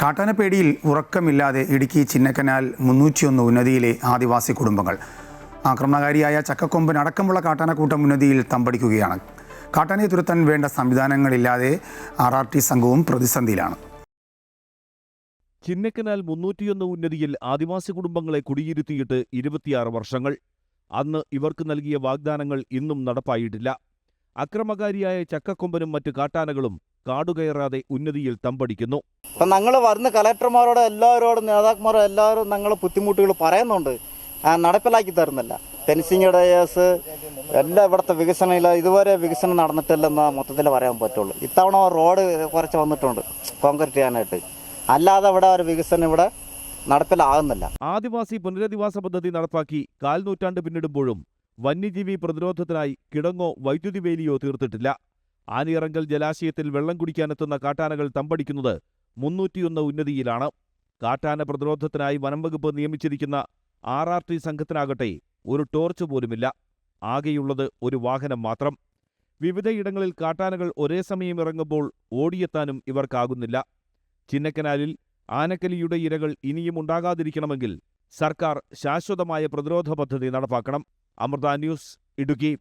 കാട്ടാനപ്പേടിയിൽ ഉറക്കമില്ലാതെ ഇടുക്കി ചിന്നക്കനാൽ 301 ഉന്നതിയിലെ ആദിവാസി കുടുംബങ്ങൾ. ആക്രമണകാരിയായ ചക്കക്കൊമ്പൻ അടക്കമുള്ള കാട്ടാനക്കൂട്ടം ഉന്നതിയിൽ തമ്പടിക്കുകയാണ്. കാട്ടാനയെ തുരത്താൻ വേണ്ട സംവിധാനങ്ങളില്ലാതെ RRT സംഘവും പ്രതിസന്ധിയിലാണ്. ചിന്നക്കനാൽ 301 ഉന്നതിയിൽ ആദിവാസി കുടുംബങ്ങളെ കുടിയിരുത്തിയിട്ട് 26 വർഷങ്ങൾ. അന്ന് ഇവർക്ക് നൽകിയ വാഗ്ദാനങ്ങൾ ഇന്നും നടപ്പായിട്ടില്ല. അക്രമകാരിയായ ചക്കക്കൊമ്പനും മറ്റ് കാട്ടാനകളും കാടുകയറാതെ ഉന്നതിയിൽ തമ്പടിക്കുന്നു. അപ്പം ഞങ്ങൾ വരുന്ന കലക്ടർമാരോട് എല്ലാവരോടും നേതാക്കന്മാരും എല്ലാവരും ഞങ്ങൾ ബുദ്ധിമുട്ടുകൾ പറയുന്നുണ്ട്, നടപ്പിലാക്കി തരുന്നില്ല. ഫെൻസിങ്ങുടെ കേസ് എല്ലാം ഇവിടുത്തെ വികസനമില്ല, ഇതുവരെ വികസനം നടന്നിട്ടില്ലെന്ന് മൊത്തത്തിൽ പറയാൻ പറ്റുള്ളൂ. ഇത്തവണ റോഡ് കുറച്ച് വന്നിട്ടുണ്ട് കോൺക്രീറ്റ് ചെയ്യാനായിട്ട്, അല്ലാതെ ഇവിടെ ഒരു വികസനം ഇവിടെ നടപ്പിലാകുന്നില്ല. ആദിവാസി പുനരധിവാസ പദ്ധതി നടപ്പാക്കി 1/4 നൂറ്റാണ്ട് പിന്നിടുമ്പോഴും വന്യജീവി പ്രതിരോധത്തിനായി കിടങ്ങോ വൈദ്യുതി വേലിയോ തീർത്തിട്ടില്ല. ആനിയിറങ്കൽ ജലാശയത്തിൽ വെള്ളം കുടിക്കാനെത്തുന്ന കാട്ടാനകൾ തമ്പടിക്കുന്നത് 301 ഉന്നതിയിലാണ്. കാട്ടാന പ്രതിരോധത്തിനായി വനംവകുപ്പ് നിയമിച്ചിരിക്കുന്ന RRT സംഘത്തിനാകട്ടെ ഒരു ടോർച്ച് പോലുമില്ല. ആകെയുള്ളത് ഒരു വാഹനം മാത്രം. വിവിധയിടങ്ങളിൽ കാട്ടാനകൾ ഒരേ സമയം ഇറങ്ങുമ്പോൾ ഓടിയെത്താനും ഇവർക്കാകുന്നില്ല. ചിന്നക്കനാലിൽ ആനക്കലിയുടെ ഇരകൾ ഇനിയും ഉണ്ടാകാതിരിക്കണമെങ്കിൽ സർക്കാർ ശാശ്വതമായ പ്രതിരോധ പദ്ധതി നടപ്പാക്കണം. അമൃത ന്യൂസ്, ഇടുക്കി.